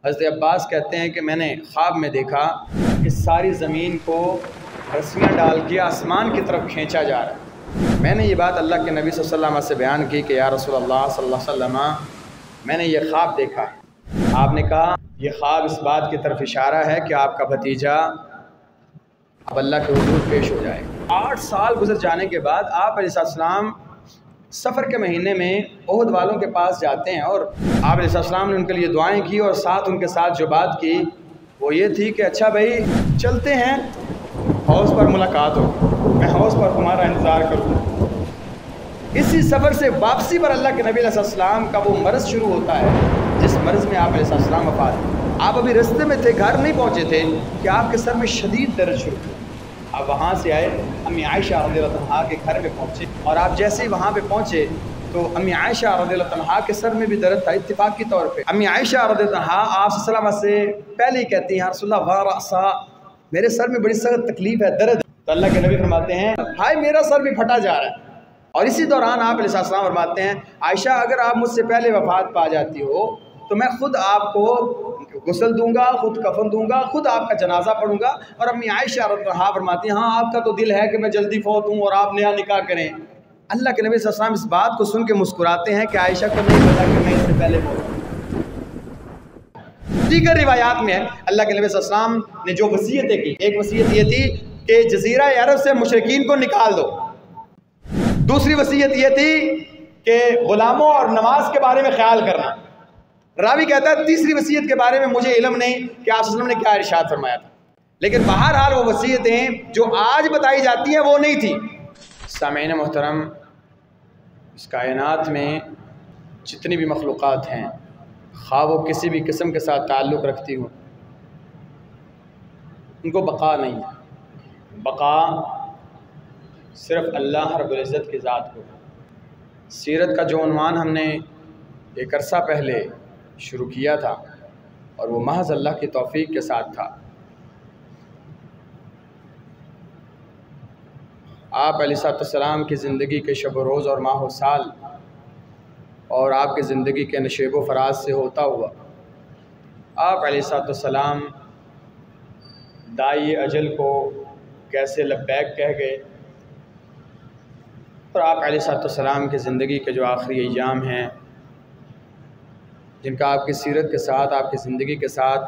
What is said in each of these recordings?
हज़रत अब्बास कहते हैं कि मैंने ख्वाब में देखा कि सारी ज़मीन को रस्सियाँ डाल के आसमान की तरफ खींचा जा रहा है। मैंने ये बात अल्लाह के नबी सल्लल्लाहु अलैहि वसल्लम से बयान की कि या रसूलल्लाह सल्लल्लाहु अलैहि वसल्लम मैंने ये ख्वाब देखा है। आपने कहा ये ख्वाब इस बात की तरफ इशारा है कि आपका भतीजा अब अल्लाह के हुजूर पेश हो जाए। 8 साल गुजर जाने के बाद आप अलैहिस्सलाम सफ़र के महीने में ओहद वालों के पास जाते हैं और आप अलैहिस्सलाम ने उनके लिए दुआएं की और साथ उनके साथ जो बात की वो ये थी कि अच्छा भाई चलते हैं, हौज़ पर मुलाकात हो, मैं हौज़ पर तुम्हारा इंतज़ार करूँ। इसी सफ़र से वापसी पर अल्लाह के नबी अलैहिस्सलाम का वो मर्ज़ शुरू होता है जिस मर्ज़ में आप अलैहिस्सलाम वफ़ात। आप अभी रास्ते में थे, घर नहीं पहुँचे थे कि आपके सर में शदीद दर्द शुरू हुआ। आप वहाँ से आए, अम्मी आयशा रज़ियल्लाहु अन्हा के घर में पहुँचे और आप जैसे ही वहाँ पे पहुँचे तो अम्मी आयशा रज़ियल्लाहु अन्हा के सर में भी दर्द था। इत्तिफाक के तौर पे अम्मी आयशा रज़ियल्लाहु अन्हा आप सल्लल्लाहु अलैहि वसल्लम से पहले ही कहती हैं या रसूलल्लाह वा रअसा, मेरे सर में बड़ी सख्त तकलीफ़ है, दर्द। तो अल्लाह के नबी फरमाते हैं हाय मेरा सर भी फटा जा रहा है। और इसी दौरान आप अलैहिस्सलाम फरमाते हैं आयशा अगर आप मुझसे पहले वफ़ात पा जाती हो तो मैं ख़ुद आपको गुस्ल दूंगा, खुद कफन दूंगा, खुद आपका जनाजा पढ़ूंगा। और अम्मी आयशा रज़ियल्लाहु अन्हा फरमाती हैं हाँ आपका तो दिल है कि मैं जल्दी फौत हूँ और आप नया निकाह करें। अल्लाह के नबी सल्लल्लाहु अलैहि वसल्लम इस बात को सुन के मुस्कुराते हैं कि आयशा को नहीं पता कि मैं इससे पहले फौत हूँ। दीगर रिवायात में है अल्लाह के नबी सल्लल्लाहु अलैहि वसल्लम ने जो वसीयतें की, एक वसीयत ये थी कि जज़ीरा अरब से मुशरिकीन को निकाल दो। दूसरी वसीयत ये थी कि गुलामों और नमाज के बारे में ख्याल करना। रावी कहता है तीसरी वसीयत के बारे में मुझे इल्म नहीं कि आप सल्लल्लाहु अलैहि वसल्लम ने क्या इरशाद फरमाया था, लेकिन बहरहाल वो वसीयतें जो आज बताई जाती हैं वो नहीं थी। सामीन मोहतरम, इस कायनात में जितनी भी मखलूक़ात हैं ख़्वाह वो किसी भी किस्म के साथ ताल्लुक़ रखती हूँ, उनको बक़ा नहीं है। बक़ा सिर्फ़ अल्लाह रब्बुल इज़्ज़त की ज़ात को। सीरत का जो उन्वान हमने एक अरसा पहले शुरू किया था और वो महज अल्लाह की तौफ़ीक़ के साथ था। आप अलैहिस्सलाम की ज़िंदगी के शब रोज़ और माह साल और आपकी ज़िंदगी के नशेब व फराज से होता हुआ आप अलैहिस्सलाम दाई अजल को कैसे लब्बैक कह गए और आप अलैहिस्सलाम की ज़िंदगी के जो आखिरी अय्याम हैं जिनका आपकी सीरत के साथ, आपकी ज़िंदगी के साथ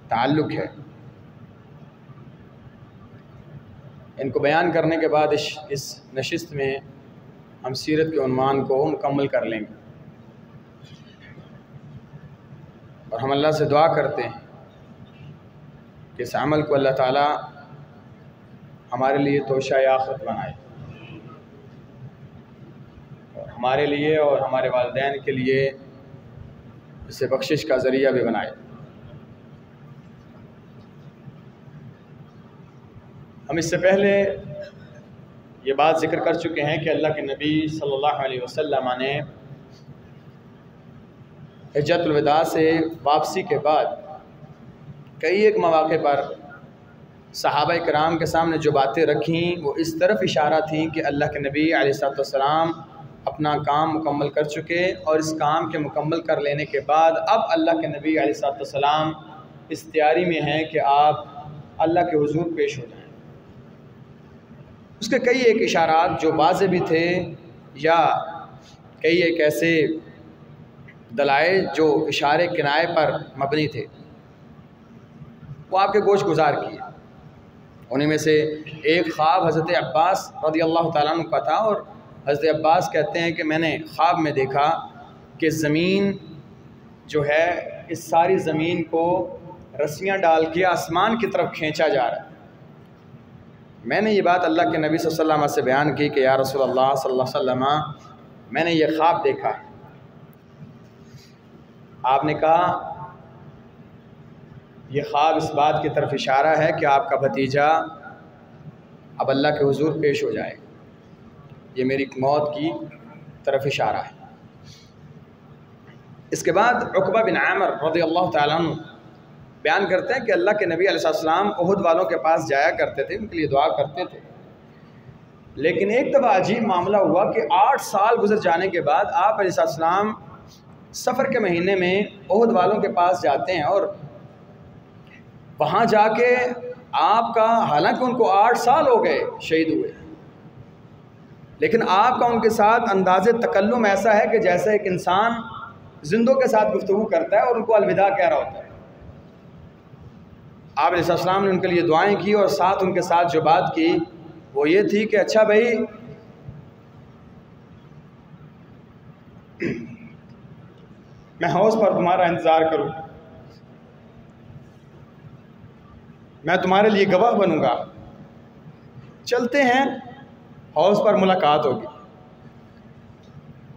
ताल्लुक़ है, इनको बयान करने के बाद इस नशिस्त में हम सीरत के उन्वान को मुकम्मल कर लेंगे। और हम अल्लाह से दुआ करते हैं कि इस अमल को अल्लाह ताला हमारे लिए तोशाए आखिरत बनाए और हमारे लिए और हमारे वालिदैन के लिए इसे बख्शिश का ज़रिया भी बनाए। हम इससे पहले ये बात ज़िक्र कर चुके हैं कि अल्लाह के नबी सल्लल्लाहु अलैहि वसल्लम ने हिज्जतुल विदा से वापसी के बाद कई एक मौक़े पर सहाबा किराम के सामने जो बातें रखीं वो इस तरफ इशारा थी कि अल्लाह के नबी अलैहिस्सलाम अपना काम मुकम्मल कर चुके और इस काम के मुकम्मल कर लेने के बाद अब अल्लाह के नबी अलैहिस्सलाम इस तैयारी में हैं कि आप अल्लाह के हुजूर पेश हो जाएं। उसके कई एक इशारात जो वाज़े भी थे या कई एक ऐसे दलाइल जो इशारे किनाए पर मबनी थे वो आपके गोश गुजार किए। उन्हीं में से एक ख्वाब हज़रत अब्बास रज़ियल्लाहु ताला अन्हु का था और हज़रत अब्बास कहते हैं कि मैंने ख्वाब में देखा कि ज़मीन जो है इस सारी ज़मीन को रस्सियाँ डाल के आसमान की तरफ खींचा जा रहा है। मैंने ये बात अल्लाह के नबी सल्लल्लाहु अलैहि वसल्लम से बयान की कि या रसूलल्लाह सल्लल्लाहु अलैहि वसल्लम मैंने ये ख्वाब देखा। आपने कहा ये ख्वाब इस बात की तरफ इशारा है कि आपका भतीजा अब अल्लाह के हुजूर पेश हो जाए, ये मेरी मौत की तरफ इशारा है। इसके बाद उक़बा बिन आमिर रज़ियल्लाहु ताला अन्हु बयान करते हैं कि अल्लाह के नबी अलैहिस्सलाम उहद वालों के पास जाया करते थे, उनके लिए दुआ करते थे। लेकिन एक दफ़ा अजीब मामला हुआ कि 8 साल गुजर जाने के बाद आप अलैहिस्सलाम सफ़र के महीने में ओहद वालों के पास जाते हैं और वहाँ जाके आपका, हालांकि उनको 8 साल हो गए शहीद हुए, लेकिन आपका उनके साथ अंदाज़े तकल्लुम ऐसा है कि जैसे एक इंसान जिंदों के साथ गुफ्तगू करता है और उनको अलविदा कह रहा होता है। आप अलैहिस्सलाम ने उनके लिए दुआएं की और साथ उनके साथ जो बात की वो ये थी कि अच्छा भाई, मैं हौज़ पर तुम्हारा इंतज़ार करूँ, मैं तुम्हारे लिए गवाह बनूंगा, चलते हैं, हौज़ पर मुलाकात होगी।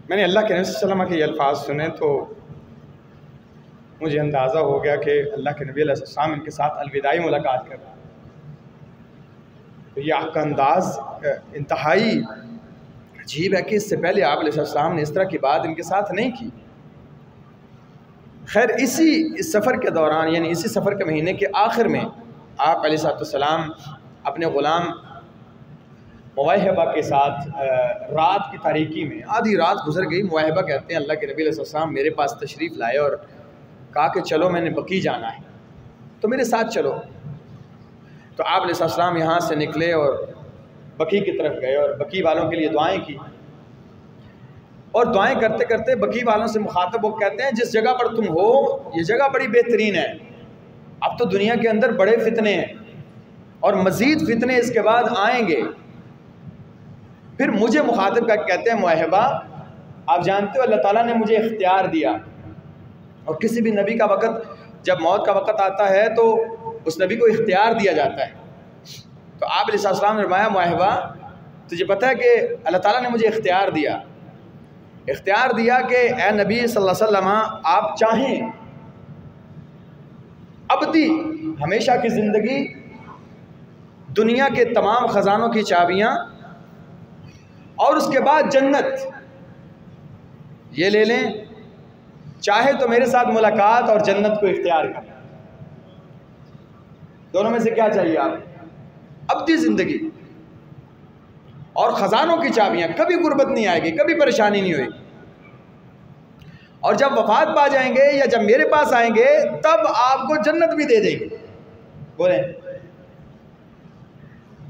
मैंने अल्लाह के नबी सल्लल्लाहु अलैहि वसल्लम के ये अल्फाज सुने तो मुझे अंदाज़ा हो गया कि अल्लाह के नबी अलैहि सल्लम इनके साथ अलविदाई मुलाकात कर रहा है। तो ये आपका अंदाज़ इंतहाई अजीब है कि इससे पहले आप अलैहि सल्लम ने इस तरह की बात इनके साथ नहीं की। खैर, इस सफ़र के दौरान, यानी इसी सफ़र के महीने के आखिर में, आप अलैहिस्सलाम अपने ग़ुलाम मुवाहिबा के साथ रात की तारीकी में, आधी रात गुजर गई, मुवाहिबा कहते हैं अल्लाह के नबी अलैहिस्सलाम मेरे पास तशरीफ़ लाए और कहा कि चलो, मैंने बकी जाना है तो मेरे साथ चलो। तो आप अलैहिस्सलाम यहाँ से निकले और बकी की तरफ गए और बकी वालों के लिए दुआएं की, और दुआएं करते करते बकी वालों से मुखातब वो कहते हैं, जिस जगह पर तुम हो ये जगह बड़ी बेहतरीन है, अब तो दुनिया के अंदर बड़े फितने हैं और मज़ीद फितने इसके बाद आएंगे। फिर मुझे मुखातिब करके कहते हैं, मुवाहिबा, आप जानते हो अल्लाह ताला ने मुझे इख्तियार दिया, और किसी भी नबी का वक़्त, जब मौत का वक़्त आता है तो उस नबी को इख्तियार दिया जाता है। तो आप अलैहिस्सलाम ने फरमाया, मुवाहिबा, तुझे पता है कि अल्लाह ताला ने मुझे इख्तियार दिया कि ए नबी सल्लल्लाहु अलैहि वसल्लम, आप चाहें अबदी हमेशा की ज़िंदगी, दुनिया के तमाम ख़जानों की चाबियाँ और उसके बाद जन्नत, ये ले लें, चाहे तो मेरे साथ मुलाकात और जन्नत को इख्तियार करें। दोनों में से क्या चाहिए आप? अबदी ज़िंदगी और ख़जानों की चाबियाँ, कभी गुर्बत नहीं आएगी, कभी परेशानी नहीं होगी, और जब वफ़ात पा जाएंगे या जब मेरे पास आएंगे तब आपको जन्नत भी दे देंगे। बोले,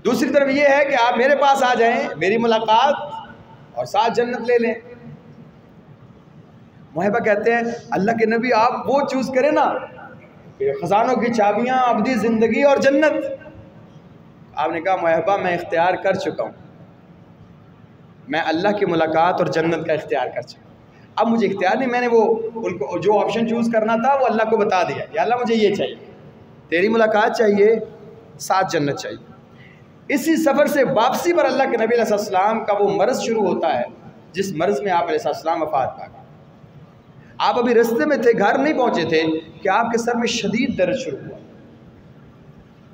दूसरी तरफ ये है कि आप मेरे पास आ जाएं, मेरी मुलाकात और साथ जन्नत ले लें। मुहाइबा कहते हैं, अल्लाह के नबी आप वो चूज़ करें ना, ख़जानों की चाबियाँ, अबदी ज़िंदगी और जन्नत। आपने कहा, मुहाइबा, मैं इख्तियार कर चुका हूँ, मैं अल्लाह की मुलाकात और जन्नत का इख्तियार कर चुका हूँ। अब मुझे इख्तियार नहीं, मैंने वो उनको जो ऑप्शन चूज़ करना था वो अल्लाह को बता दिया, या अल्लाह मुझे ये चाहिए, तेरी मुलाकात चाहिए, साथ जन्नत चाहिए। इसी सफ़र से वापसी पर अल्लाह के नबी अलैहिस्सलाम का वो मर्ज़ शुरू होता है जिस मर्ज़ में आप अलैहिस्सलाम वफ़ात पा गए। आप अभी रास्ते में थे, घर नहीं पहुँचे थे कि आपके सर में शदीद दर्द शुरू हुआ।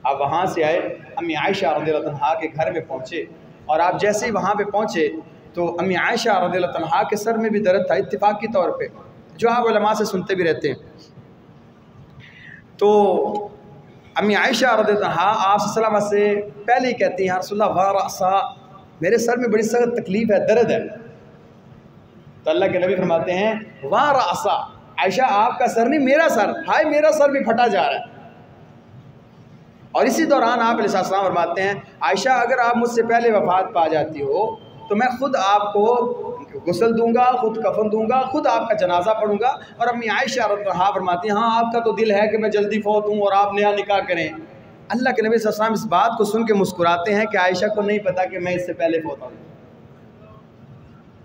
आप वहाँ से आए, अम्मी आयशा रज़ियल्लाहु अन्हा के घर में पहुँचे, और आप जैसे ही वहाँ पे पहुँचे तो अम्मी आयशा रज़ियल्लाहु अन्हा के सर में भी दर्द था, इत्तिफाक़ी तौर पे, जो आप उलमा से सुनते भी रहते हैं। तो अम्मी आयशा रज़ियल्लाहु अन्हा आप सल्लल्लाहु अलैहि वसल्लम से पहले ही कहती हैं, या रसूलल्लाह, वा रअसा, मेरे सर में बड़ी सख्त तकलीफ़ है, दर्द है। तो अल्लाह के नबी फरमाते हैं, वा रअसा, आयशा आपका सर नहीं, मेरा सर, हाय मेरा सर भी फटा जा रहा है। और इसी दौरान आप अलैहिस्सलाम फरमाते हैं, आयशा अगर आप मुझसे पहले वफ़ात पा जाती हो तो मैं ख़ुद आपको गुस्ल दूंगा, ख़ुद कफन दूंगा, ख़ुद आपका जनाजा पढ़ूंगा। और अम्मी आयशा रज़ियल्लाहु अन्हा फरमाती हैं, हाँ आपका तो दिल है कि मैं जल्दी फौत हूँ और आप नया निकाह करें। अल्लाह के नबी सल्लल्लाहु अलैहि वसल्लम इस बात को सुन के मुस्कुराते हैं कि आयशा को नहीं पता कि मैं इससे पहले फौत हूँ।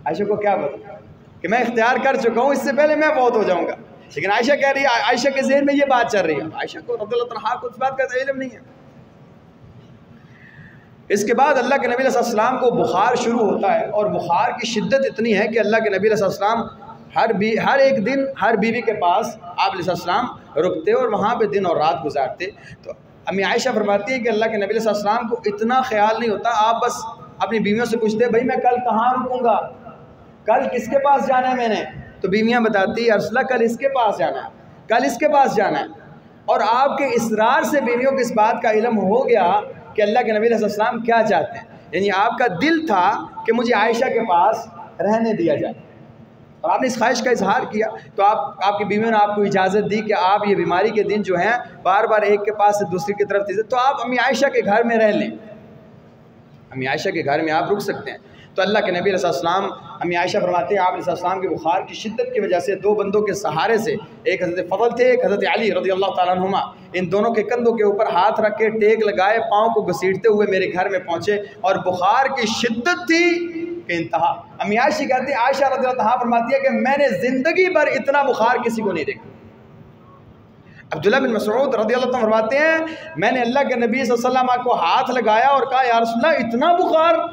आयशा को क्या पता कि मैं इख्तियार कर चुका हूँ, इससे पहले मैं फौत हो जाऊँगा। लेकिन आयशा कह रही है, आयशा के ज़हन में ये बात चल रही है, आयशा को रज़ियल्लाहु अन्हा को इस बात का इल्म नहीं है। इसके बाद अल्लाह के नबी सल्लल्लाहु अलैहि वसल्लम को बुखार शुरू होता है, और बुखार की शिद्दत इतनी है कि अल्लाह के नबी सल्लल्लाहु अलैहि वसल्लम हर एक दिन हर बीवी के पास आप अलैहि सल्लम रुकते और वहाँ पे दिन और रात गुजारते। तो अम्मी आयशा फरमाती हैं कि अल्लाह के नबी सल्लल्लाहु अलैहि वसल्लम को इतना ख्याल नहीं होता, आप बस अपनी बीवियों से पूछते, भाई मैं कल कहाँ रुकूँगा, कल किसके पास जाना है मैंने? तो बीवियाँ बताती है, रसूलल्लाह कल इसके पास जाना है, कल इसके पास जाना है। और आपके इसरार से बीवियों को इस बात का इल्म हो गया कि अल्लाह के नबी सल्लल्लाहु अलैहि वसल्लम क्या चाहते हैं। यानी आपका दिल था कि मुझे आयशा के पास रहने दिया जाए। और आपने इस ख्वाहिश का इजहार किया, तो आपकी बीवी ने आपको इजाज़त दी कि आप ये बीमारी के दिन जो हैं बार बार एक के पास से दूसरी की तरफ थी, तो आप अम्मी आयशा के घर में रह लें, अम्मी आयशा के घर में आप रुक सकते हैं। तो अल्लाह के नबी अलैहिस्सलाम, अम्मी आयशा फरमाते हैं, आप अलैहिस्सलाम के बुखार की शिद्दत की वजह से दो बंदों के सहारे से, एक हज़रत फ़ज़ल थे, एक हज़रत अली रज़ियल्लाहु ताला अन्हुमा, इन दोनों के कंधों के ऊपर हाथ रख के टेक लगाए, पाँव को घसीटते हुए मेरे घर में पहुँचे, और बुखार की शिद्दत थी कि इंतहा। अम्मी आयशा कहती है, आयशा रज़ियल्लाहु अन्हा फरमाती है कि मैंने ज़िंदगी भर इतना बुखार किसी को नहीं देखा। अब्दुल्लाह बिन मसऊद रज़ियल्लाहु अन्हु फरमाते हैं, मैंने अल्लाह के नबी सल्लल्लाहु अलैहि वसल्लम को हाथ लगाया और कहा, या रसूलल्लाह इतना बुखार?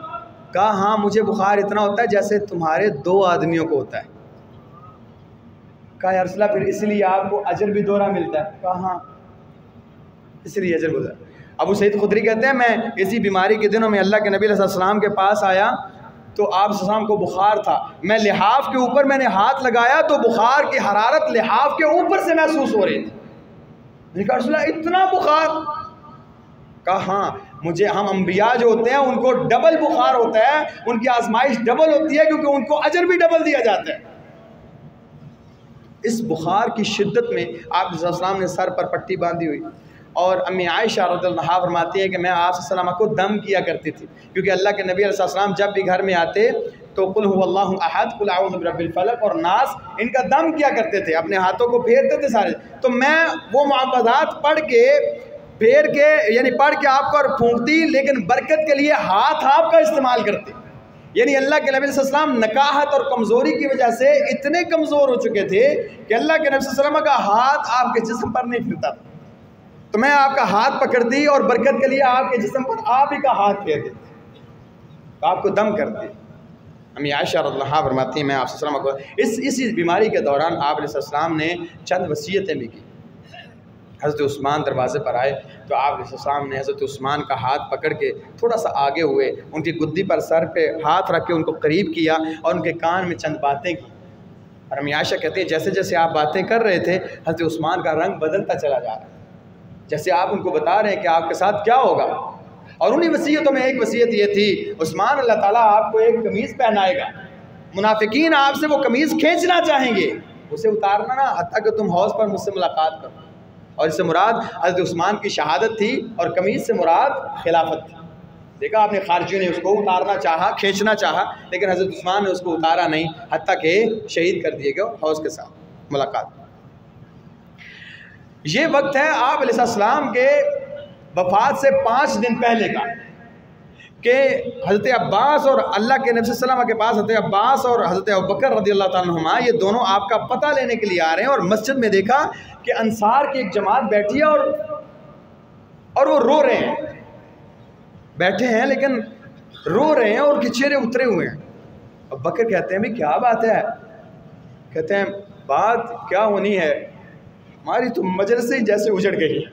कहा, हाँ मुझे बुखार इतना होता है जैसे तुम्हारे दो आदमियों को होता है। कहा, या रसूलल्लाह फिर इसलिए आपको अजर भी दोहरा मिलता है? कहा, हाँ इसलिए अजर दोहरा। अबू सईद खुदरी कहते हैं, मैं इसी बीमारी के दिनों में अल्लाह के नबी सल्लल्लाहु अलैहि वसल्लम के पास आया तो आप सल्लल्लाहु को बुखार था, मैं लिहाफ के ऊपर मैंने हाथ लगाया तो बुखार की हरारत लिहाफ के ऊपर से महसूस हो रही थी। मैंने कहा, रसूलल्लाह इतना बुखार? कहा, हाँ मुझे, हम अंबिया जो होते हैं उनको डबल बुखार होता है, उनकी आजमाइश डबल होती है क्योंकि उनको अजर भी डबल दिया जाता है। इस बुखार की शिद्दत में आप सल्लल्लाहु अलैहि वसल्लम ने सर पर पट्टी बांधी हुई, और अम्मी आयशा रज़ियल्लाहु अन्हा फरमाती है कि मैं आप सल्लल्लाहु अलैहि वसल्लम को दम किया करती थी, क्योंकि अल्लाह के नबी सल्लल्लाहु अलैहि वसल्लम जब भी घर में आते तो कुल हुवल्लाहु अहद, कुल अऊज़ु बिरब्बिल फलक और नास, इनका दम किया करते थे, अपने हाथों को फेरते थे सारे। तो मैं वो मुआवज़ात पढ़ के, फेर के, यानी पढ़ के आपको और फूंकती, लेकिन बरकत के लिए हाथ आपका इस्तेमाल करते। यानी अल्लाह के नबी सल्लल्लाहु अलैहि वसल्लम नकाहत और कमज़ोरी की वजह से इतने कमज़ोर हो चुके थे कि अल्लाह के नबी सल्लल्लाहु अलैहि वसल्लम का हाथ आपके जिस्म पर नहीं फिरता था, तो मैं आपका हाथ पकड़ती और बरकत के लिए आपके जिस्म पर आप ही का हाथ फेर देती, तो आपको दम करती। अम्मी आयशा रज़ियल्लाहु अन्हा फरमाती हैं, मैं आप सल्लल्लाहु अलैहि वसल्लम को इस बीमारी के दौरान आप अलैहि सल्लम ने चंद वसीयतें भी की। हज़रत उस्मान दरवाज़े पर आए तो आप अलैहि सल्लम ने हज़रत उस्मान का हाथ पकड़ के थोड़ा सा आगे हुए, उनकी गुद्दी पर सर पे हाथ रख के उनको करीब किया और उनके कान में चंद बातें की। और अम्मी आयशा कहती है, जैसे जैसे आप बातें कर रहे थे हज़रत उस्मान का रंग बदलता चला जा रहा है, जैसे आप उनको बता रहे हैं कि आपके साथ क्या होगा। और उन्हीं वसीयतों में एक वसीयत ये थी, उस्मान अल्लाह ताला आपको एक कमीज़ पहनाएगा, मुनाफिकीन आपसे वो कमीज़ खींचना चाहेंगे, उसे उतारना ना, हत्ता कि तुम हौज़ पर मुझसे मुलाकात करो। और इससे मुराद हज़रत उस्मान की शहादत थी और कमीज़ से मुराद खिलाफत थी। देखा आपने, खारजियों ने उसको उतारना चाहा, खींचना चाहा, लेकिन हज़रत उस्मान ने उसको उतारा नहीं, हत्ता कि शहीद कर दिए गए हौज़ के साथ मुलाकात। ये वक्त है आप अलैहिस्सलाम के वफ़ात से 5 दिन पहले का, कि हज़रत अब्बास और अल्लाह के नबी सल्लल्लाहु अलैहि वसल्लम के पास हज़रत अब्बास और हज़रत अबू बकर रज़ियल्लाहु ताला अन्हुमा, ये दोनों आपका पता लेने के लिए आ रहे हैं। और मस्जिद में देखा कि अंसार की एक जमात बैठी है और वो रो रहे हैं, बैठे हैं लेकिन रो रहे हैं और उनके चेहरे उतरे हुए हैं। अबू बकर कहते हैं, भाई क्या बात है? कहते हैं, बात क्या होनी है, हमारी तो मजलिस ही जैसे उजड़ गई।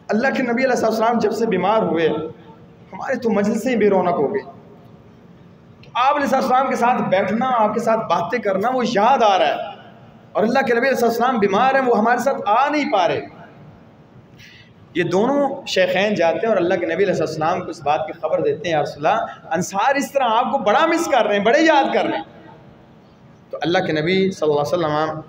अल्लाह के नबी अलैहि सल्लम जब से बीमार हुए हमारे तो मजलिस ही बेरौनक हो गई। तो आप अलैहि सल्लम के साथ बैठना, आपके साथ बातें करना वो याद आ रहा है, और अल्लाह के नबी अलैहि सल्लम बीमार हैं, वो हमारे साथ आ नहीं पा रहे। ये दोनों शेखैन जाते हैं और अल्लाह के नबी अलैहि सल्लम को इस बात की खबर देते हैं, या रसूलल्लाह अंसार इस तरह आपको बड़ा मिस कर रहे हैं, बड़े याद कर रहे हैं। तो अल्लाह के नबी सल्लल्लाहु अलैहि वसल्लम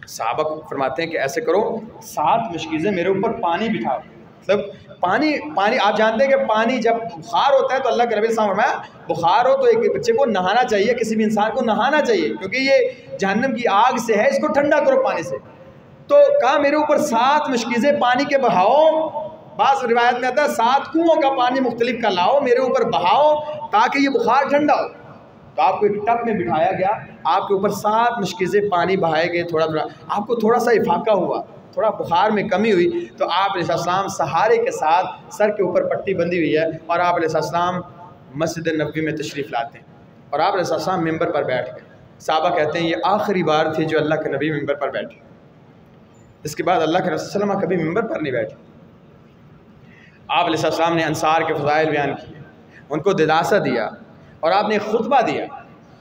सहाबा को फरमाते हैं कि ऐसे करो, 7 मुश्किलें मेरे ऊपर पानी बिठाओ। मतलब पानी आप जानते हैं कि पानी जब बुखार होता है तो अल्लाह के नबी सल्लल्लाहु अलैहि वसल्लम फरमाया, बुखार हो तो एक बच्चे को नहाना चाहिए, किसी भी इंसान को नहाना चाहिए, क्योंकि ये जहन्नम की आग से है, इसको ठंडा करो पानी से। तो कहा मेरे ऊपर 7 मुश्किलें पानी के बहाओ, बाज़ रिवायत में आता है 7 कुओं का पानी मुख्तलिफ का लाओ, मेरे ऊपर बहाओ ताकि ये बुखार ठंडा हो। तो आपको एक टब में बिठाया गया, आपके ऊपर 7 मुश्किलें पानी बहाए गए, थोड़ा थोड़ा आपको थोड़ा सा इफाका हुआ, थोड़ा बुखार में कमी हुई, तो आप अलैहिस्सलाम सहारे के साथ, सर के ऊपर पट्टी बंधी हुई है, और आप अलैहिस्सलाम मस्जिद नबवी में तशरीफ़ लाते हैं, और आप अलैहिस्सलाम मिंबर पर बैठ गए। साहबा कहते हैं ये आखिरी बार थी जो अल्लाह के नबी मिंबर पर बैठे, इसके बाद अल्लाह के रसूल सल्लल्लाहु अलैहि वसल्लम कभी मिंबर पर नहीं बैठे। आप अलैहिस्सलाम ने अंसार के फ़ज़ाइल बयान किए, उनको दिलासा दिया, और आपने एक खुतबा दिया।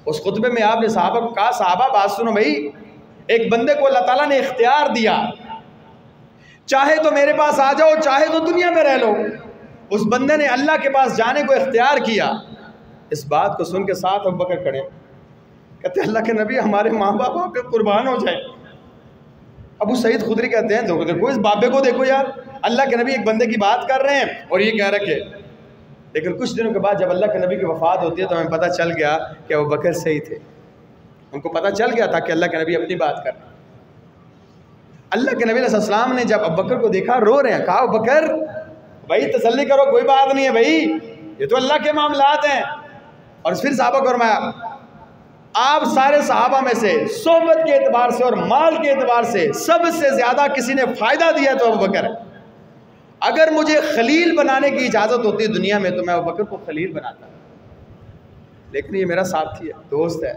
उस खुतबे में आपने सहाबा को कहा, सहाबा बात सुनो भाई, एक बंदे को अल्लाह ताला ने इख्तियार दिया, चाहे तो मेरे पास आ जाओ, चाहे तो दुनिया में रह लो। उस बंदे ने अल्लाह के पास जाने को इख्तियार किया। इस बात को सुन के साथ अबू बकर खड़े, कहते अल्लाह के नबी हमारे माँ बाप आप पे कुर्बान हो जाए। अबू सईद खुदरी कहते हैं देखो इस बाबे को देखो यार, अल्लाह के नबी एक बंदे की बात कर रहे हैं और ये कह रखे। लेकिन कुछ दिनों के बाद जब अल्लाह के नबी की वफ़ात होती है तो हमें पता चल गया कि अबू बकर सही थे। उनको पता चल गया था कि अल्लाह के नबी अपनी बात कर रहे हैं। अल्लाह के नबी अलैहि सलाम ने जब अबू बकर को देखा रो रहे हैं, कहा अबू बकर भाई तसल्ली करो, कोई बात नहीं है भाई, ये तो अल्लाह के मामलात हैं। और फिर सहाबा को फरमाया आप सारे सहाबा में से सोबत के एतबार से और माल के एतबार से सबसे ज़्यादा किसी ने फ़ायदा दिया तो अबू बकर है। अगर मुझे खलील बनाने की इजाज़त होती दुनिया में तो मैं अबू बकर को खलील बनाता, लेकिन ये मेरा साथी है, दोस्त है,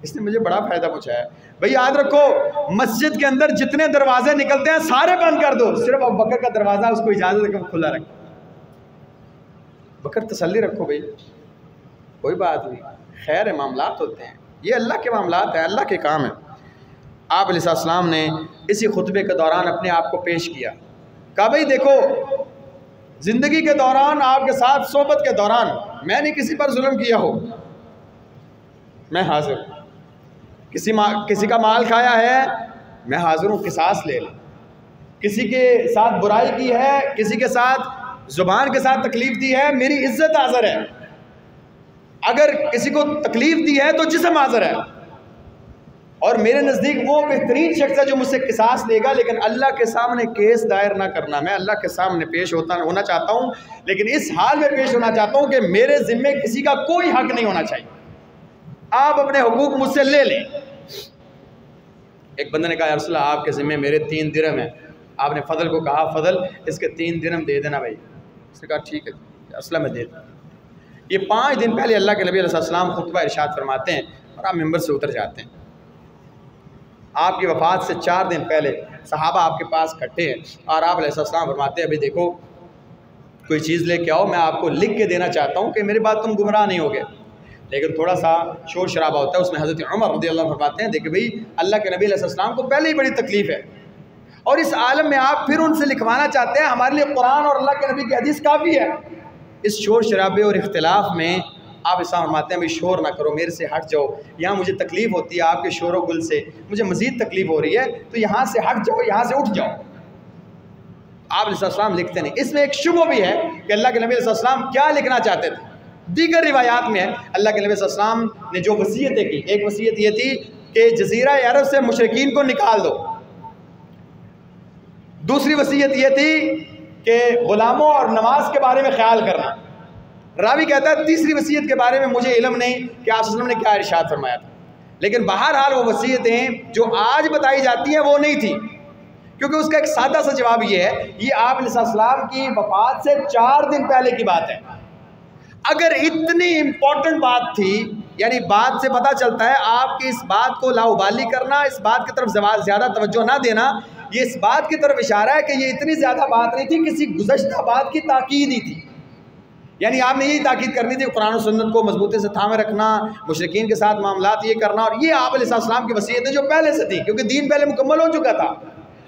इसने मुझे बड़ा फ़ायदा पहुँचाया। भाई याद रखो, मस्जिद के अंदर जितने दरवाजे निकलते हैं सारे बंद कर दो, सिर्फ अबू बकर का दरवाज़ा उसको इजाज़त देकर खुला रखो। बकर तसल्ली रखो भाई, कोई बात नहीं, खैर है, मामलात होते हैं, ये अल्लाह के मामलात हैं, अल्लाह के काम है। आप अलैहिस्सलाम ने इसी खुतबे के दौरान अपने आप को पेश किया, कहा भाई देखो ज़िंदगी के दौरान आपके साथ सोबत के दौरान मैंने किसी पर जुल्म किया हो, मैं हाजिर हूँ। किसी का माल खाया है, मैं हाजिर हूँ, किसास ले लें। किसी के साथ बुराई की है, किसी के साथ ज़ुबान के साथ तकलीफ़ दी है, मेरी इज़्ज़त हाज़िर है। अगर किसी को तकलीफ़ दी है तो जिस्म हाज़िर है, और मेरे नज़दीक वो बेहतरीन शख्स है जो मुझसे किसास लेगा। लेकिन अल्लाह के सामने केस दायर ना करना, मैं अल्लाह के सामने पेश होना चाहता हूँ, लेकिन इस हाल में पेश होना चाहता हूँ कि मेरे ज़िम्मे किसी का कोई हक नहीं होना चाहिए, आप अपने हुकूक मुझसे ले लें। एक बंदे ने कहा या रसूल अल्लाह आपके ज़िम्मे मेरे 3 दिरहम हैं। आपने फ़जल को कहा फ़जल इसके 3 दिरहम दे देना भाई। उसने कहा ठीक है असला में दे दूँ। ये 5 दिन पहले अल्लाह के नबी अलैहि सलाम खुतबा इरशाद फरमाते हैं और आप मिंबर से उतर जाते हैं। आपकी वफ़ात से 4 दिन पहले सहाबा आपके पास इकट्ठे हैं और आप अलैहि सलाम फरमाते हैं अभी देखो कोई चीज़ लेके आओ, मैं आपको लिख के देना चाहता हूँ कि मेरे बाद तुम गुमराह नहीं होगे। लेकिन थोड़ा सा शोर शराबा होता है, उसमें हज़रत उमर रज़ियल्लाहु अन्हु फरमाते हैं देखिए भाई अल्लाह के नबी अलैहि सलाम को पहले ही बड़ी तकलीफ़ है और इस आलम में आप फिर उनसे लिखवाना चाहते हैं, हमारे लिए कुरान और अल्लाह के नबी की हदीस काफ़ी है। इस शोर शराबे और इख्तिलाफ़ में आप इस्लाम फरमाते हैं भाई शोर ना करो, मेरे से हट जाओ, यहाँ मुझे तकलीफ़ होती है आपके शोर व गुल से, मुझे मज़ीद तकलीफ़ हो रही है, तो यहाँ से हट जाओ, यहाँ से उठ जाओ। आप अलैहिस्सलाम लिखते नहीं। इसमें एक शुबह भी है कि अल्लाह के नबी अलैहिस्सलाम क्या लिखना चाहते थे। दीगर रिवायात में है अल्लाह के नबी अलैहिस्सलाम ने जो वसीयतें की, एक वसीयत ये थी कि जज़ीरा अरब से मुशरिकीन को निकाल दो। दूसरी वसीयत ये थी कि ग़ुलामों और नमाज के बारे में ख्याल करना। रावी कहता है तीसरी वसीयत के बारे में मुझे इल्म नहीं कि आप सल्लल्लाहु अलैहि वसल्लम ने क्या इरशाद फरमाया था, लेकिन बहरहाल वो वसीयतें जो आज बताई जाती हैं वो नहीं थी, क्योंकि उसका एक सादा सा जवाब ये है, ये आप अलैहिस्सलाम की वफ़ात से 4 दिन पहले की बात है। अगर इतनी इम्पोर्टेंट बात थी, यानी बात से पता चलता है आपकी इस बात को लाउबाली करना, इस बात की तरफ ज़्यादा तवज्जो ना देना, ये इस बात की तरफ इशारा है कि ये इतनी ज़्यादा बात नहीं थी, किसी गुज़श्ता बात की ताकीद ही थी। यानी आपने यही ताकीद करनी थी कुरान और सुन्नत को मजबूती से थामे रखना, मुशरिकीन के साथ मामलात ये करना, और ये आप अलैहिस्सलाम की वसीयतें जो पहले से थी, क्योंकि दीन पहले मुकम्मल हो चुका था।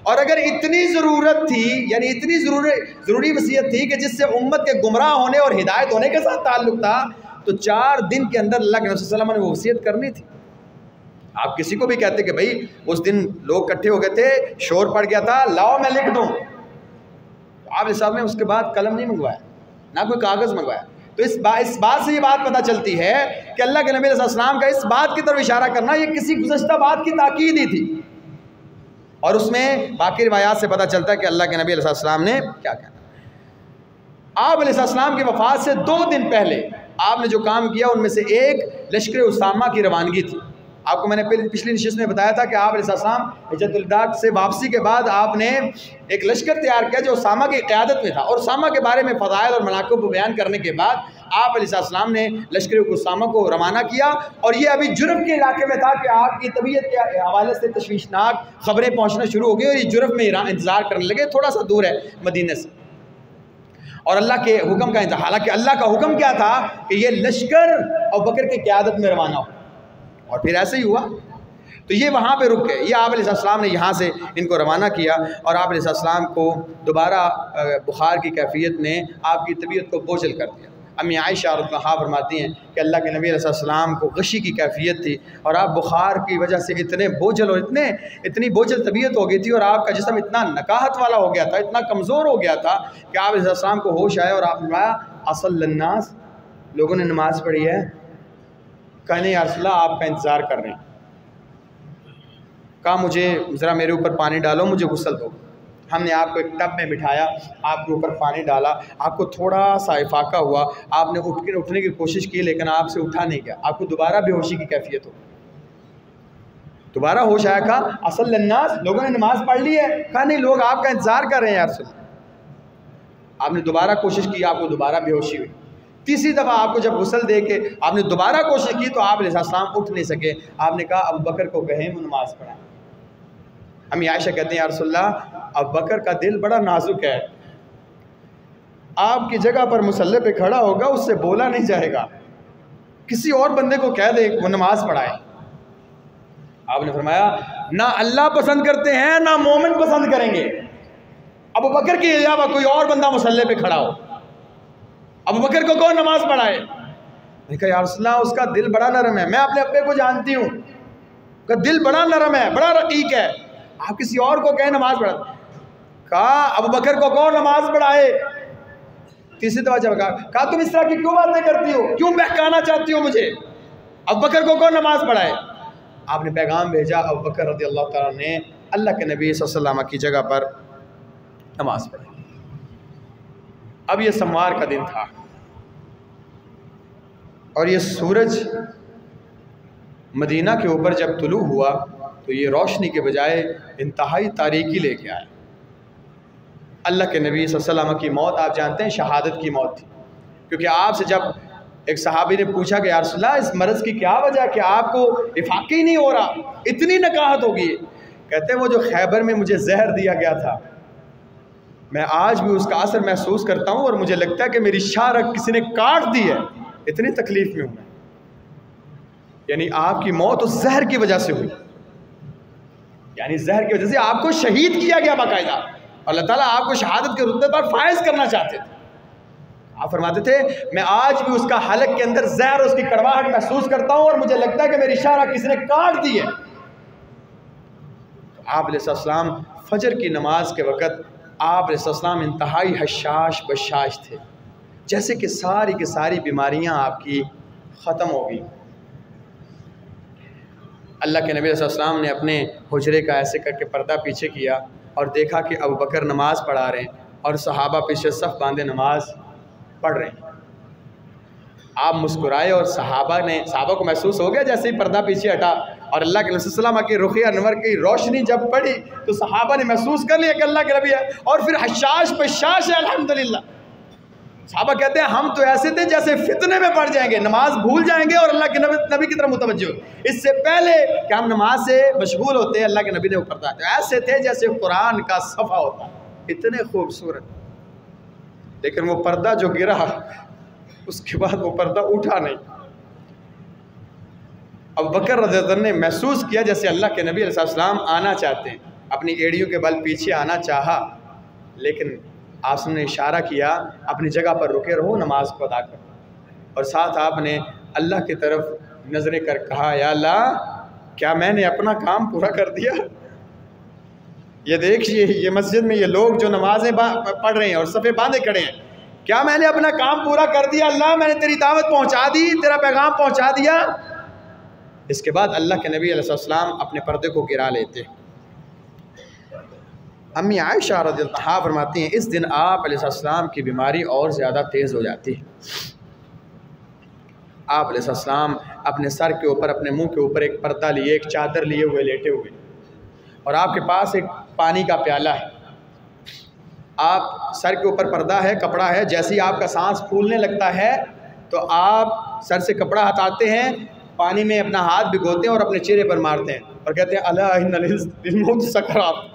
और अगर इतनी ज़रूरत थी, यानी इतनी ज़रूरी वसीयत थी कि जिससे उम्मत के गुमराह होने और हिदायत होने के साथ ताल्लुक़ था, तो 4 दिन के अंदर अल्लाह के नबी सल्लल्लाहु अलैहि वसल्लम ने वो वसीयत करनी थी। आप किसी को भी कहते कि भाई उस दिन लोग इकट्ठे हो गए थे, शोर पड़ गया था, लाओ मैं लिख दूँ, तो आप साहब ने उसके बाद कलम नहीं मंगवाया, ना कोई कागज़ मंगवाया। तो इस बात से ये बात पता चलती है कि अल्लाह के नबी अलैहि सलाम का इस बात की तरफ इशारा करना ये किसी गुज़श्ता बात की ताकीद ही थी। और उसमें बाकी रिवायात से पता चलता है कि अल्लाह के नबी अलैहि सलाम ने क्या कहना। आप अलैहि सलाम की वफ़ात से 2 दिन पहले आपने जो काम किया उनमें से एक लश्कर उसामा की रवानगी थी। आपको मैंने पिछली नशिस्त में बताया था कि आप अलैहिस्सलाम हिज्जतुल विदा से वापसी के बाद आपने एक लश्कर तैयार किया जो उसामा की क़यादत में था, और उसामा के बारे में फ़ज़ाइल और मनाक़िब को बयान करने के बाद आप अलैहिस्सलाम ने लश्कर उसामा को रवाना किया। और ये अभी जुर्फ़ के इलाके में था कि आपकी तबीयत के हवाले से तशवीशनाक ख़बरें पहुँचना शुरू हो गई और ये जुर्फ़ में इंतज़ार करने लगे, थोड़ा सा दूर है मदीने से। और अल्लाह के हुक्म का इंतज़ार, हालांकि अल्लाह का हुक्म क्या था कि ये लश्कर और बकर की क़यादत में रवाना हो, और फिर ऐसे ही हुआ। तो ये वहाँ पे रुक गए। ये आप अलैहिस्सलाम ने यहाँ से इनको रवाना किया और आप अलैहिस्सलाम को दोबारा बुखार की कैफियत ने आपकी तबीयत को बोझल कर दिया। अम्मी आयशा रज़ियल्लाहु फरमाती हैं कि अल्लाह के नबी अलैहि सलाम को गशी की कैफियत थी और आप बुखार की वजह से इतने बोझल और इतनी बोझल तबीयत हो गई थी और आपका जिस्म इतना नकाहत वाला हो गया था, इतना कमज़ोर हो गया था कि आप अलैहि सलाम को होश आए और आपने फरमाया असल्लन्नास, लोगों ने नमाज़ पढ़ी है। कहने या रसूलल्लाह आपका इंतज़ार कर रहे हैं। कहा मुझे ज़रा मेरे ऊपर पानी डालो, मुझे गुस्ल दो। हमने आपको एक टब में बिठाया, आपके ऊपर पानी डाला, आपको थोड़ा सा इफाका हुआ, आपने उठने की कोशिश की लेकिन आपसे उठा नहीं गया, आपको दोबारा बेहोशी की कैफियत हो, दोबारा होश आया। कहा असल अन्नास, लोगों ने नमाज़ पढ़ ली है। कहा नहीं, लोग आपका इंतज़ार कर रहे हैं यार रसूल। आपने दोबारा कोशिश की, आपको दोबारा बेहोशी हुई। तीसरी दफ़ा आपको जब गुस्ल दे के आपने दोबारा कोशिश की तो आप अलैहिस्सलाम उठ नहीं सके। आपने कहा अबू बकर को कहें वो नमाज़ पढ़ाएं। हम आयशा कहते हैं या रसूलल्लाह, अबू बकर का दिल बड़ा नाजुक है, आपकी जगह पर मुसल्ले पे खड़ा होगा, उससे बोला नहीं जाएगा, किसी और बंदे को कह दे वो नमाज पढ़ाए। आपने फरमाया ना अल्लाह पसंद करते हैं ना मोमिन पसंद करेंगे अबू बकर के अलावा कोई और बंदा मुसल्ले पे खड़ा हो, अबू बकर को कौन नमाज पढ़ाए। मैंने कहा या रसूलल्लाह, उसका दिल बड़ा नरम है, मैं अपने अब्बे को जानती हूँ, उसका दिल बड़ा नरम है, बड़ा रकीक है, आप किसी और को कहें नमाज पढ़ा। कहा अबू बकर को कौन नमाज पढ़ाए। तीसरी दफा जब कहा तुम इस तरह की क्यों बातें करती हो, क्यों बहकाना चाहती हो मुझे, अबू बकर को कौन नमाज पढ़ाए। आपने पैगाम भेजा, अबू बकर रज़ियल्लाहु ताला ने अल्लाह के नबी सल्लल्लाहु अलैहि वसल्लम की जगह पर नमाज पढ़ी। अब ये सोमवार का दिन था और ये सूरज मदीना के ऊपर जब तुलू हुआ तो ये रोशनी के बजाय इंतहाई तारीकी लेके आया। अल्लाह के नबी सल्लल्लाहु अलैहि वसल्लम की मौत आप जानते हैं शहादत की मौत थी, क्योंकि आपसे जब एक सहाबी ने पूछा कि या रसूलल्लाह इस मरज़ की क्या वजह कि आपको इफाक़ा ही नहीं हो रहा, इतनी नकाहत होगी। कहते हैं वो जो खैबर में मुझे जहर दिया गया था, मैं आज भी उसका असर महसूस करता हूँ और मुझे लगता है कि मेरी शारक किसी ने काट दी है, इतनी तकलीफ़ में हूँ मैं। यानी आपकी मौत उस जहर की वजह से हुई, यानी जहर की वजह से आपको शहीद किया गया बाकायदा। अल्लाह ताला आपको शहादत के रुतबे पर फायज करना चाहते थे। आप फरमाते थे मैं आज भी उसका हलक के अंदर जहर, उसकी कड़वाहट महसूस करता हूँ और मुझे लगता है कि मेरी शारक किसी ने काट दी है। आप अलैहिस्सलाम फजर की नमाज के वक़्त आप अलैहिस्सलाम इंतहाई हशाश बशाश थे, जैसे कि सारी की सारी बीमारियां आपकी ख़त्म हो गई। अल्लाह के नबी अलैहिस्सलाम ने अपने हुजरे का ऐसे करके पर्दा पीछे किया और देखा कि अबू बकर नमाज़ पढ़ा रहे हैं और सहाबा पीछे सफ़ बांधे नमाज पढ़ रहे हैं। आप मुस्कुराए और सहाबा को महसूस हो गया जैसे ही पर्दा पीछे हटा और अल्लाह के नबी सल्लल्लाहु अलैहि वसल्लम की रुखी अनवर की रोशनी जब पड़ी तो सहाबा ने महसूस कर लिया कि अल्लाह के नबी है और फिर हशाश बशाश है अल्हम्दुलिल्लाह। सहाबा कहते हैं हम तो ऐसे थे जैसे फितने में पड़ जाएंगे, नमाज भूल जाएंगे और अल्लाह के नबी की तरफ मुतवज्जो, इससे पहले कि हम नमाज से मशगूल होते हैं अल्लाह के नबी ने ऊपर था, ऐसे थे जैसे कुरान का सफ़ा होता, इतने खूबसूरत। लेकिन वो पर्दा जो गिरा उसके बाद वो पर्दा उठा नहीं। अबू बकर रज़ियल्लाहु अन्हु ने महसूस किया जैसे अल्लाह के नबी अलैहिस्सलाम आना चाहते हैं, अपनी एड़ियों के बल पीछे आना चाहा, लेकिन आपने इशारा किया अपनी जगह पर रुके रहो, नमाज को अदा करो। और साथ आपने अल्लाह की तरफ नजरें कर कहा या अल्लाह, क्या मैंने अपना काम पूरा कर दिया। ये देखिए ये मस्जिद में ये लोग जो नमाजें पढ़ रहे हैं और सफ़े बांधे खड़े हैं, क्या मैंने अपना काम पूरा कर दिया अल्लाह, मैंने तेरी दावत पहुँचा दी, तेरा पैगाम पहुँचा दिया। इसके बाद अल्लाह के नबी अलैहिस्सलाम अपने पर्दे को गिरा लेते। अम्मी आयशा रज़ियल्लाहु अन्हा फरमाती हैं इस दिन आप अलैहिस्सलाम की बीमारी और ज़्यादा तेज़ हो जाती है। आप अलैहिस्सलाम अपने सर के ऊपर, अपने मुंह के ऊपर एक पर्दा लिए, एक चादर लिए हुए लेटे हुए, और आपके पास एक पानी का प्याला है। आप सर के ऊपर पर्दा है, कपड़ा है, जैसे ही आपका सांस फूलने लगता है तो आप सर से कपड़ा हटाते हैं, पानी में अपना हाथ भिगोते हैं और अपने चेहरे पर मारते हैं और कहते हैं अल्लाह इन्नल मौत सकरात,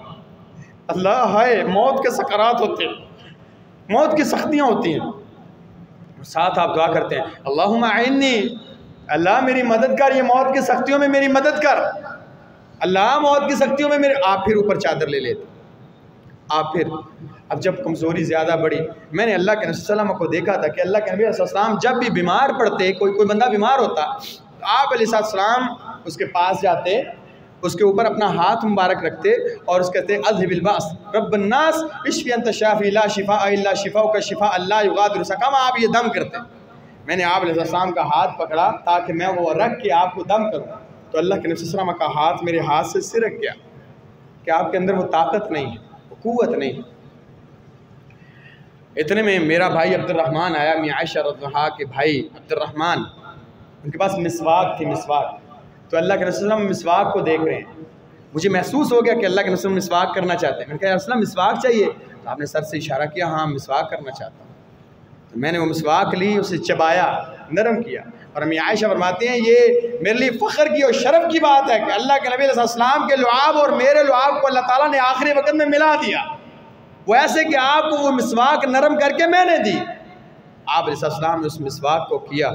अल्लाह हाय मौत के सकरात होते हैं, मौत की सख्तियाँ होती हैं। साथ आप दुआ करते हैं अल्लाहुम्मा अइन्नी, अल्लाह मेरी मदद कर, ये मौत की सख्तियों में मेरी मदद कर, अल्लाह मौत की सख्तियों में मेरे। आप फिर ऊपर चादर ले लेते। आप फिर अब जब कमज़ोरी ज़्यादा बढ़ी, मैंने अल्लाह के नबी सल्लल्लाहु अलैहि वसल्लम को देखा था कि अल्लाह के नबी सल्लल्लाहु अलैहि वसल्लम जब भी बीमार पड़ते, कोई बंदा बीमार होता तो आप अलैहिस्सलाम उसके पास जाते, उसके ऊपर अपना हाथ मुबारक रखते और उसके कहते अज़हिबिल बास रब्बन्नास इश्फी अंत शाफी ला शिफा इल्ला शिफाउ का शिफा अल्लाह युगादिरु सकमा। आप ये दम करते। मैंने आप अलैहिस्सलाम का हाथ पकड़ा ताकि मैं वो रख के आपको दम करूँ, तो अल्लाह के नबी सल्लल्लाहु अलैहि वसल्लम का हाथ मेरे हाथ से सिरक गया कि आपके अंदर वो ताकत नहीं है, वो क़ुव्वत नहीं। इतने में मेरा भाई अब्दुर्रहमान आया, मियां आयशा रज़ियल्लाहु के भाई अब्दुर्रहमान, उनके पास मिसवाक थी, मिसवाक। तो अल्लाह के नबी सल्लल्लाहु अलैहि वसल्लम मिसवाक को देख रहे हैं। मुझे महसूस हो गया कि अल्लाह के नबी सल्लल्लाहु अलैहि वसल्लम मिसवाक करना चाहते हैं। मैंने कहा या रसूल अल्लाह मिसवाक चाहिए? तो आपने सर से इशारा किया, हाँ मिसवाक करना चाहता हूँ। तो मैंने वो मिसवाक ली, उसे चबाया, नरम किया। और मियां आयशा फरमाते हैं ये मेरे लिए फ़ख्र की और शर्फ़ की बात है कि अल्लाह के नबी अलैहि सल्लम के लुआब और मेरे लुआब को अल्लाह ताला ने आखिरी वक्त में मिला दिया, वो ऐसे कि आपको वो मिसवाक नरम करके मैंने दी। आप अलैहि सल्लम ने उस मिसवाक को किया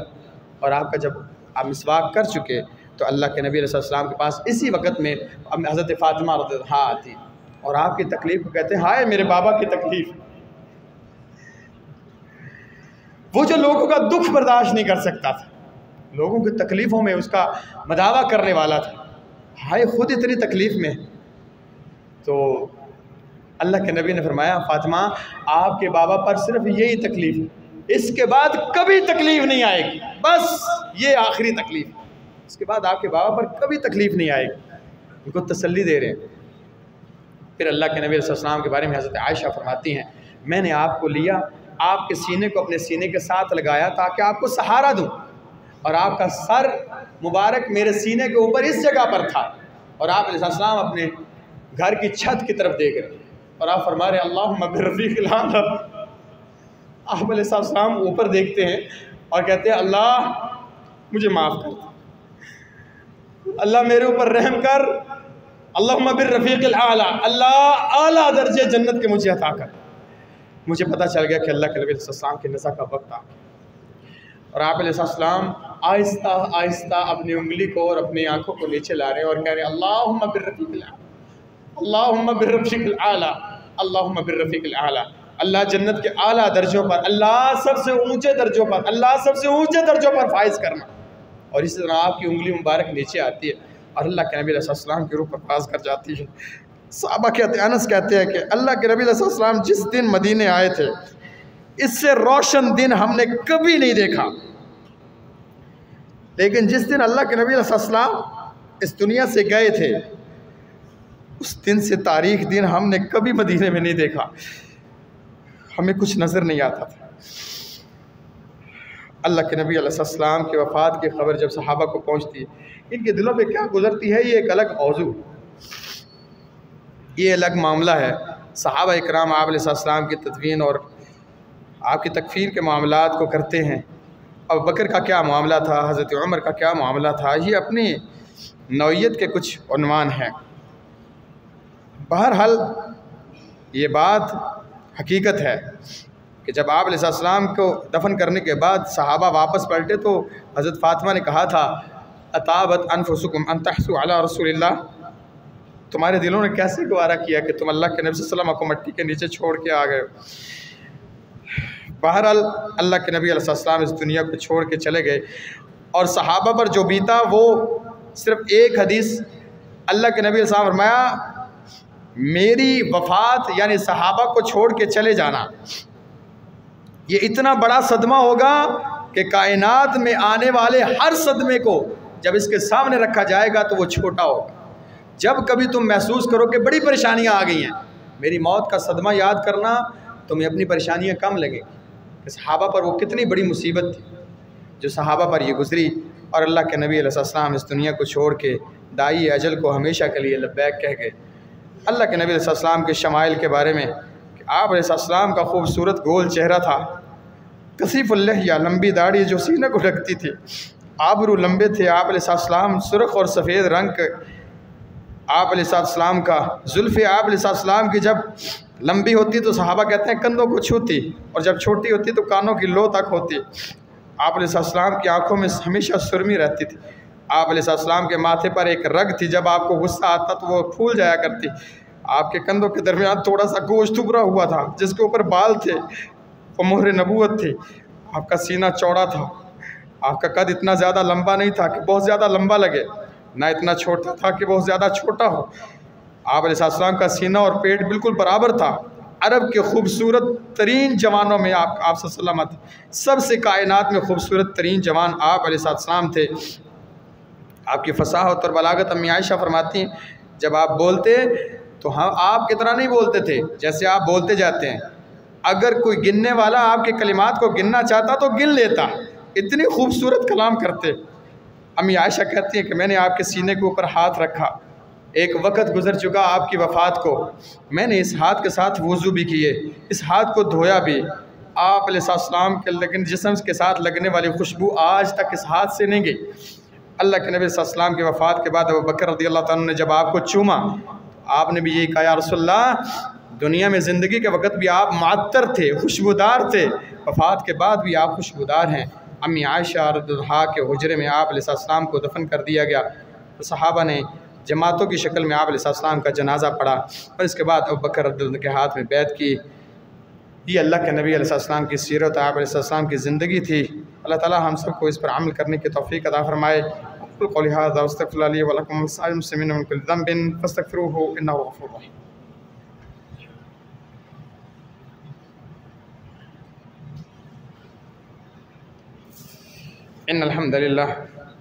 और आपका जब आप मिसवाक कर चुके तो अल्लाह के नबी अलैहि सल्लम के पास इसी वक्त में हज़रत फ़ातिमा रज़ियल्लाहु अन्हा आती और आपकी तकलीफ़ को कहते हैं हाय मेरे बाबा की तकलीफ़। वो जो लोगों का दुख बर्दाश्त नहीं कर सकता था, लोगों की तकलीफ़ों में उसका मदावा करने वाला था, हाय खुद इतनी तकलीफ़ में। तो अल्लाह के नबी ने फरमाया फ़ातिमा आपके बाबा पर सिर्फ यही तकलीफ़ है, इसके बाद कभी तकलीफ़ नहीं आएगी, बस ये आखिरी तकलीफ़, इसके बाद आपके बाबा पर कभी तकलीफ़ नहीं आएगी। उनको तसल्ली दे रहे हैं। फिर अल्लाह के नबी सल्लल्लाहु अलैहि वसल्लम के बारे में हज़रत आयशा फरमाती हैं मैंने आपको लिया, आपके सीने को अपने सीने के साथ लगाया ताकि आपको सहारा दूँ, और आपका सर मुबारक मेरे सीने के ऊपर इस जगह पर था और आप अलैहिस्सलाम अपने घर की छत की तरफ देख रहे और आप फरमा रहे अल्लाहुम्मा बिर्रफ़ीक़िल आला। आप अलैहिस्सलाम ऊपर देखते हैं और कहते हैं अल्लाह मुझे माफ़ कर, अल्लाह मेरे ऊपर रहम कर, अल्लाहुम्मा बिर्रफ़ीक़िल आला, अल्लाह आला दर्जे जन्नत के मुझे अता कर। मुझे पता चल गया कि अल्लाह के नबी सल्लल्लाहु अलैहि वसल्लम के नज़ा का वक्त आ गया और आप अलैहिस्सलाम आहिस्ता आहिस्ता अपनी उंगली को और अपनी आँखों को नीचे ला रहे हैं और कह रहे हैं अल्लाहुम्मा बिर्रफ़ीक़िल आला, अल्लाहुम्मा बिर्रफ़ीक़िल आला, अल्लाहुम्मा बिर्रफ़ीक़िल आला। अल्लाह जन्नत के आला दर्जों पर, अल्लाह सबसे ऊँचे दर्जों पर, अल्लाह सबसे ऊँचे दर्जों पर फाइज करना। और इसी तरह आपकी उंगली मुबारक नीचे आती है और अल्लाह के नबी अलैहि सल्लम की रूह पर फाज कर जाती है। सहाबा कहते हैं, अनस कहते हैं कि अल्लाह के नबी अलैहि सल्लम जिस दिन मदीने आए थे इससे रोशन दिन हमने कभी नहीं देखा, लेकिन जिस दिन अल्लाह के नबी अलैहि सल्लम इस दुनिया से गए थे उस दिन से तारीख दिन हमने कभी मदीने में नहीं देखा, हमें कुछ नज़र नहीं आता था। अल्लाह के नबी अलैहिस्सलाम की वफ़ात की ख़बर जब सहाबा को पहुँचती है, इनके दिलों पे क्या गुज़रती है ये एक अलग मौजू, ये अलग मामला है। सहाबा इकराम आप अलैहिस्सलाम की तदवीन और आपकी तकफ़ीर के मामलात को करते हैं। अबू बकर का क्या मामला था, हज़रत उमर का क्या मामला था, ये अपनी नौइयत के कुछ उन्वान हैं। बहरहाल ये बात हकीकत है कि जब आप अलैहिस्सलाम को दफन करने के बाद सहाबा वापस पलटे तो हज़रत फ़ातिमा ने कहा था अताबत अनफुसुकुम अन तहसु अला रसूलिल्लाह, तुम्हारे दिलों ने कैसे गवारा किया कि तुम अल्लाह के नबी सल्लल्लाहु अलैहि वसल्लम को मट्टी के नीचे छोड़ के आ गए। बहरहाल अल्लाह के नबी अलैहि सल्लम इस दुनिया को छोड़ के चले गए और सहाबा पर जो बीता वो सिर्फ़ एक हदीस अल्लाह के नबी अलैहि सल्लम फरमाया मेरी वफ़ात यानी सहाबा को छोड़ के चले जाना ये इतना बड़ा सदमा होगा कि कायनात में आने वाले हर सदमे को जब इसके सामने रखा जाएगा तो वो छोटा होगा। जब कभी तुम महसूस करो कि बड़ी परेशानियां आ गई हैं, मेरी मौत का सदमा याद करना, तुम्हें अपनी परेशानियां कम लगेंगी कि सहाबा पर वो कितनी बड़ी मुसीबत थी जो सहाबा पर ये गुज़री और अल्लाह के नबी अलैहिस्सलाम इस दुनिया को छोड़ के दाई अजल को हमेशा के लिए लब्बैक कह गए। अल्लाह के नबी अलैहिस्सलाम के शमाइल के बारे में कि आप अलैहिस्सलाम का खूबसूरत गोल चेहरा था, कसीफ़ुल लहया लंबी दाढ़ी जो सीने को ढकती थी, आबरू लंबे थे, आप अलैहिस्सलाम सुर्ख और सफ़ेद रंग आप अलैहिस्सलाम का, जुल्फ़े आप अलैहिस्सलाम की जब लंबी होती तो सहाबा कहते हैं कंधों को छूती और जब छोटी होती तो कानों की लो तक होती। आप अलैहिस्सलाम की आँखों में हमेशा सुरमी रहती थी। आप अलैहिस्सलाम के माथे पर एक रग थी, जब आपको गुस्सा आता तो वो फूल जाया करती। आपके कंधों के दरमियान थोड़ा सा गोश्त उभरा हुआ था जिसके ऊपर बाल थे, वो मोहर नबूवत थे। आपका सीना चौड़ा था, आपका कद इतना ज़्यादा लंबा नहीं था कि बहुत ज़्यादा लंबा लगे, ना इतना छोटा था कि बहुत ज़्यादा छोटा हो। आप अलैहिस्सलाम का सीना और पेट बिल्कुल बराबर था। अरब के खूबसूरत तरीन जवानों में आप सल्लल्लाहु अलैहि वसल्लम सबसे कायनात में खूबसूरत तरीन जवान आप अलैहिस्सलाम थे। आपकी फसाहत और बलागत अम्मी आयशा फरमाती हैं, जब आप बोलते तो हम आप की तरह नहीं बोलते थे जैसे आप बोलते जाते हैं। अगर कोई गिनने वाला आपके कलिमात को गिनना चाहता तो गिन लेता, इतनी खूबसूरत कलाम करते। अम्मी आयशा कहती हैं कि मैंने आपके सीने के ऊपर हाथ रखा, एक वक़्त गुज़र चुका आपकी वफ़ात को, मैंने इस हाथ के साथ वज़ू भी किए, इस हाथ को धोया भी। आप अलैहिस्सलाम के लेकिन जिस्म के साथ लगने वाली खुशबू आज तक इस हाथ से नहीं गई। अल्लाह के नबी सल्लल्लाहु अलैहि वसल्लम की वफ़ात के बाद अबू बकर रज़ियल्लाहु तआला ने जब आपको चूमा, आपने भी यही कहा, या रसूलल्लाह, दुनिया में ज़िंदगी के वक़्त भी आप मुअत्तर थे, खुशबूदार थे, वफ़ात के बाद भी आप खुशबूदार हैं। अम्मी आयशा रज़ियल्लाहु के हुजरे में आप अलैहिस्सलाम को दफन कर दिया गया। तो सहाबा ने जमातों की शक्ल में आप अलैहिस्सलाम का जनाजा पढ़ा और इसके बाद अबू बकर रज़ियल्लाहु के हाथ में बैत की। ये अल्लाह के नबी अलैहिस्सलाम की सीरत, आप अलैहिस्सलाम की ज़िंदगी थी। अल्लाह ताला हम सबको इस पर अमल करने की तौफ़ीक़ अता फ़रमाए। क़ौली हाज़ा वस्तग़फ़िरुल्लाह ली व लकुम व लिसाइरिल मुस्लिमीन मिन कुल्लि ज़ंबिन फ़स्तग़फ़िरूहु इन्नहु गफ़ूरुर रहीम। इन्नल हम्दुलिल्लाह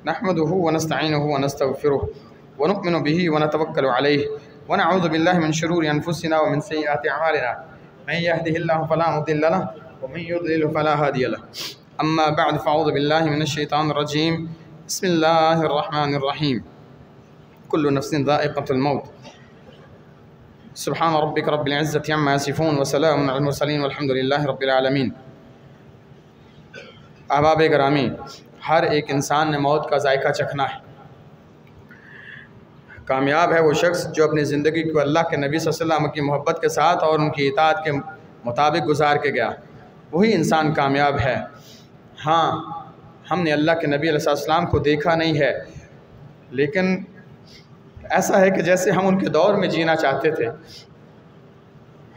नहमदुहु व नस्तईनुहु व नस्तग़फ़िरुहु व नु'मिनु बिही व नतवक्कलु अलैहि व नअऊज़ु बिल्लाहि मिन शुरूरि अनफुसिना व मिन सय्यिआति अमालिना मन यहदिहिल्लाहु फला मुदिल्ल लहु व मन युद्लिल फला हादिय लहु। अम्मा बअद फ़अऊज़ु बिल्लाहि मिनश शैतानिर रजीम। बिस्मिल्लाहिर रहमानिर रहीम। कुल्लु नफ्सिन ज़ाइक़तुल मौत। सुब्हान रब्बिका रब्बिल इज़्ज़ति अम्मा यसिफ़ून व सलामुन अलल मुरसलीन वल्हम्दुलिल्लाहि रब्बिल आलमीन। अहबाब गिरामी, हर एक इंसान ने मौत का जायका चखना है। कामयाब है वो शख्स जो अपनी ज़िंदगी को अल्लाह के नबी सल्लल्लाहु अलैहि वसल्लम की मोहब्बत के साथ और उनकी इताअत के मुताबिक गुजार के गया, वही इंसान कामयाब है। हाँ, हमने अल्लाह के नबी अलैहि सल्लम को देखा नहीं है, लेकिन ऐसा है कि जैसे हम उनके दौर में जीना चाहते थे,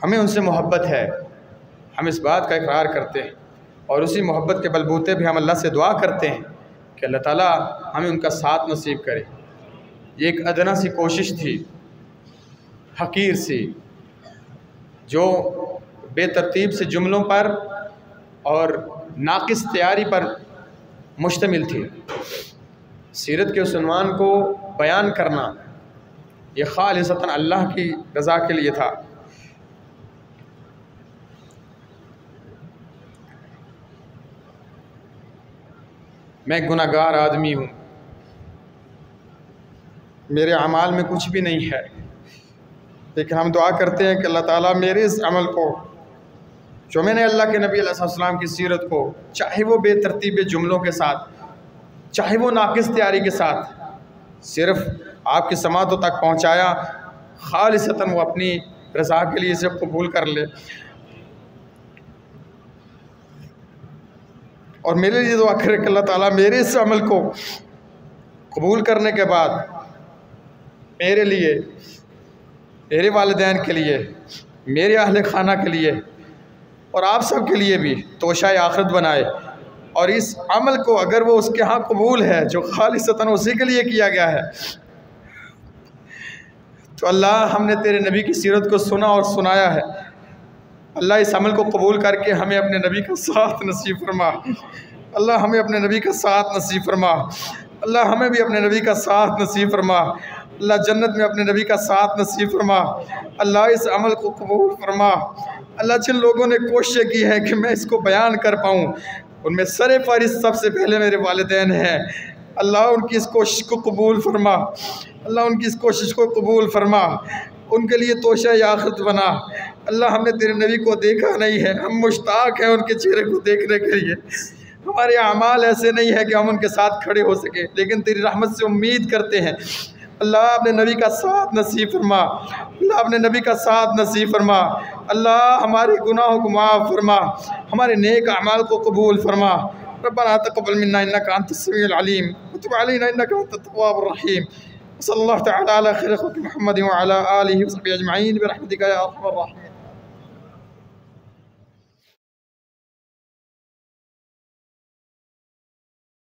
हमें उनसे मोहब्बत है, हम इस बात का इकरार करते हैं और उसी मोहब्बत के बलबूते भी हम अल्लाह से दुआ करते हैं कि अल्लाह ताला हमें उनका साथ नसीब करे। ये एक अदना सी कोशिश थी, हकीर सी, जो बेतरतीब से जुमलों पर और नाक़िस तैयारी पर मुश्तमिल थी। सीरत के उस उन्वान को बयान करना ये खालिसतन अल्लाह की रज़ा के लिए था। मैं गुनहगार आदमी हूँ, मेरे अमाल में कुछ भी नहीं है, लेकिन हम दुआ करते हैं कि अल्लाह ताला मेरे इस अमल को, जो मैंने अल्लाह के नबी अलैहि सल्लम की सीरत को, चाहे वो बेतरतीब जुमलों के साथ, चाहे वो नाक़िस तैयारी के साथ, सिर्फ़ आपकी समातों तक पहुँचाया, खालिसतन वो अपनी रज़ा के लिए इसे कबूल कर ले। और मेरे लिए दुआ करे कि अल्लाह ताला मेरे इस अमल को कबूल करने के बाद मेरे लिए, मेरे वालिदैन के लिए, मेरे अहले खाना के लिए और आप सब के लिए भी तोशाए आखिरत बनाए। और इस अमल को अगर वो उसके यहाँ कबूल है जो खालिसतन उसी के लिए किया गया है, तो अल्लाह हमने तेरे नबी की सीरत को सुना और सुनाया है, अल्लाह इस अमल को कबूल करके हमें अपने नबी का साथ नसीब फरमा। अल्लाह हमें अपने नबी का साथ नसीब फरमा। अल्लाह हमें भी अपने नबी का साथ नसीब फरमा। अल्लाह जन्नत में अपने नबी का साथ नसीब फरमा। अल्लाह इस अमल को कबूल फरमा। अल्लाह जिन लोगों ने कोशिश की है कि मैं इसको बयान कर पाऊँ, उनमें सरे फ़हरिस्त सबसे पहले मेरे वालिदैन हैं। अल्लाह उनकी इस कोशिश को कबूल फरमा। अल्लाह उनकी इस कोशिश को कबूल फरमा, उनके लिए तोशा आखिरत बना। अल्लाह हमने तेरे नबी को देखा नहीं है, हम मुश्ताक हैं उनके चेहरे को देखने के लिए। हमारे अमाल ऐसे नहीं है कि हम उनके साथ खड़े हो सके, लेकिन तेरी रहमत से उम्मीद करते हैं। अल्लाह अपने नबी का साथ नसीब फरमा। अल्लाह अपने नबी का साथ नसीब फरमा। अल्लाह हमारे गुनाहों को माफ़ फरमा, हमारे नेक अमाल को कबूल फरमा। रब्बना तक़ब्बल मिन्ना इन्नका अंतस समीउल अलीम व तुब अलैना इन्नका अंतत तव्वाबुर रहीम। सल्लल्लाहु तआला अला खैरि खल्क़ि मुहम्मद व अला आलिहि व सहबिहि अजमईन बिरहमतिका या अरहमर राहिमीन।